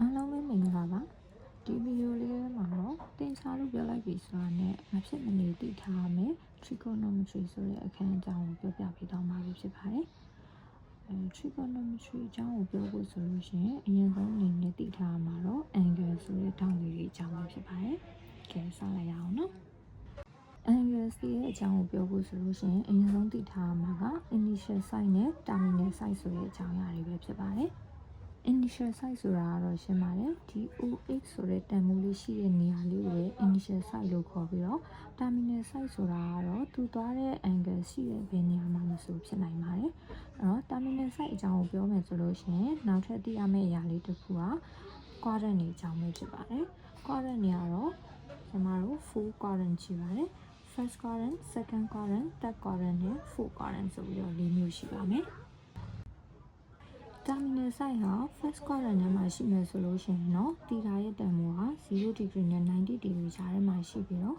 အားလုံးပဲမင်္ဂလာပါဒီဗီဒီယိုလေးထဲမှာတော့တင်စားလို့ပြောလိုက်ပြီဆိုတာနဲ့မဖြစ်မနေသိထားရမယ် trigonometry ဆိုတဲ့အခန်းအကြောင်းကိုပြောပြပေးတော့မှာဖြစ်ပါတယ်trigonometry အကြောင်းကိုပြောဖို့ဆိုလို့ရှိရင်အရင်ဆုံးအနေနဲ့သိထားရမှာတော့ angle ဆိုတဲ့ထောင့်လေးတွေအကြောင်းပဲဖြစ်ပါတယ်ကဲစလိုက်ရအောင်နော် angle ရဲ့အကြောင်းကိုပြောဖို့ဆိုလို့ရှိရင်အရင်ဆုံးသိထားရမှာက initial side နဲ့ terminal side ဆိုတဲ့အကြောင်းအရာတွေပဲဖြစ်ပါတယ်initial site ဆိုတာကတော့ရှင်းပါတယ်ဒီ OX ဆိုတဲ့တန်ဖိုးလေးရှိတဲ့နေရာလေးကို initial site လို့ခေါ်ပြီးတော့ terminal site ဆိုတာကတော့သူသွားတဲ့ angle ရှိတဲ့ဘယ်နေရာမှာမဆိုဖြစ်နိုင်ပါတယ်အဲ့တော့ terminal site အကြောင်းကိုပြောမယ်ဆိုလို့ရှိရင်နောက်ထပ်သိရမယ့်အရာလေးတစ်ခုက quadrant တွေအကြောင်းပဲဖြစ်ပါတယ် quadrant တွေကတော့ကျွန်တော်တို့ full quadrant ရှိပါတယ် first quadrant second quadrant third quadrant နဲ့ fourth quadrant ဆိုပြီးတော့၄မျိုးရှိပါမယ်terminal site ဟာ first quadrant ထဲမှာရှိမယ်ဆိုလို့ရှိရင်တော့တီတာရဲ့တန်ဖိုးဟာ0 degree နဲ့90 degree ကြားထဲမှာရှိပြီးတော့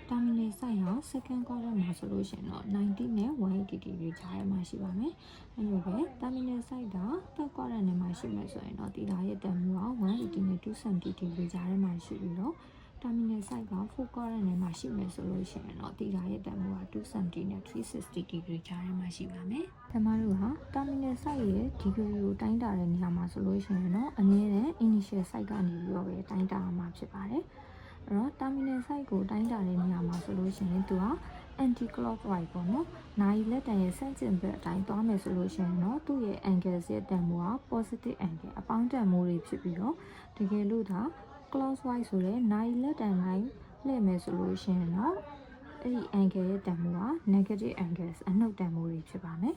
terminal site ဟာ second quadrant မှာဆိုလို့ရှိရင်တော့90နဲ့180 degree ကြားထဲမှာရှိပါမယ်။အဲလိုပဲ terminal site က third quadrant ထဲမှာရှိမယ်ဆိုရင်တော့တီတာရဲ့တန်ဖိုးဟာ180နဲ့270 degree ကြားထဲမှာရှိပြီးတော့terminal site က fourth quadrant ထဲမှာရှိမယ်ဆိုလို့ရှိရင်တော့တီတာရဲ့တန်ဖိုးက270နဲ့360 degree ကြားထဲမှာရှိပါမယ်။ကျွန်မတို့ဟာ terminal site ရဲ့ degree ကိုတိုင်းတာတဲ့နေရာမှာဆိုလို့ရှိရင်တော့အနည်းနဲ့ initial site ကနေပြီးတော့ပဲတိုင်းတာရမှာဖြစ်ပါတယ်။အဲ့တော့ terminal site ကိုတိုင်းတာတဲ့နေရာမှာဆိုလို့ရှိရင်သူက anti clockwise ပေါ့နော်။နာရီလက်တံရဲ့ဆန့်ကျင်ဘက်အတိုင်းသွားမယ်ဆိုလို့ရှိရင်တော့သူ့ရဲ့ angle ရဲ့တန်ဖိုးက positive angle အပေါင်းတန်ဖိုးတွေဖြစ်ပြီးတော့တကယ်လို့ဒါ clockwise ဆိုတဲ့နိုင်လက်တန်တိုင်းလှည့်မယ်ဆိုလို့ရှိရင်တော့အဲ့ဒီ angle ရဲ့တန်ဖိုးက negative angles အနှုတ်တန်ဖိုးတွေဖြစ်ပါမယ်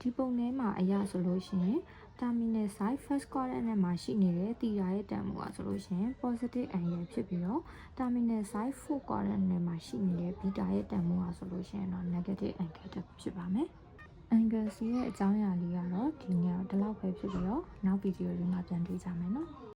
ဒီပုံထဲမှာအရာဆိုလို့ရှိရင် terminal site first quadrant နဲ့မှာရှိနေတဲ့တီတာရဲ့တန်ဖိုးကဆိုလို့ရှိရင် positive angle ဖြစ်ပြီးတော့ terminal site fourth quadrant နဲ့မှာရှိနေတဲ့ beta ရဲ့တန်ဖိုးကဆိုလို့ရှိရင်တော့ negative angle ဖြစ်ပါမယ်angle ရဲ့အကြောင်းအရာလေးကတော့ဒီနေ့တော့ဒီလောက်ပဲဖြစ်ပြီးတော့နောက်ဗီဒီယိုလေးမှာပြန်တွေ့ကြမယ်နော်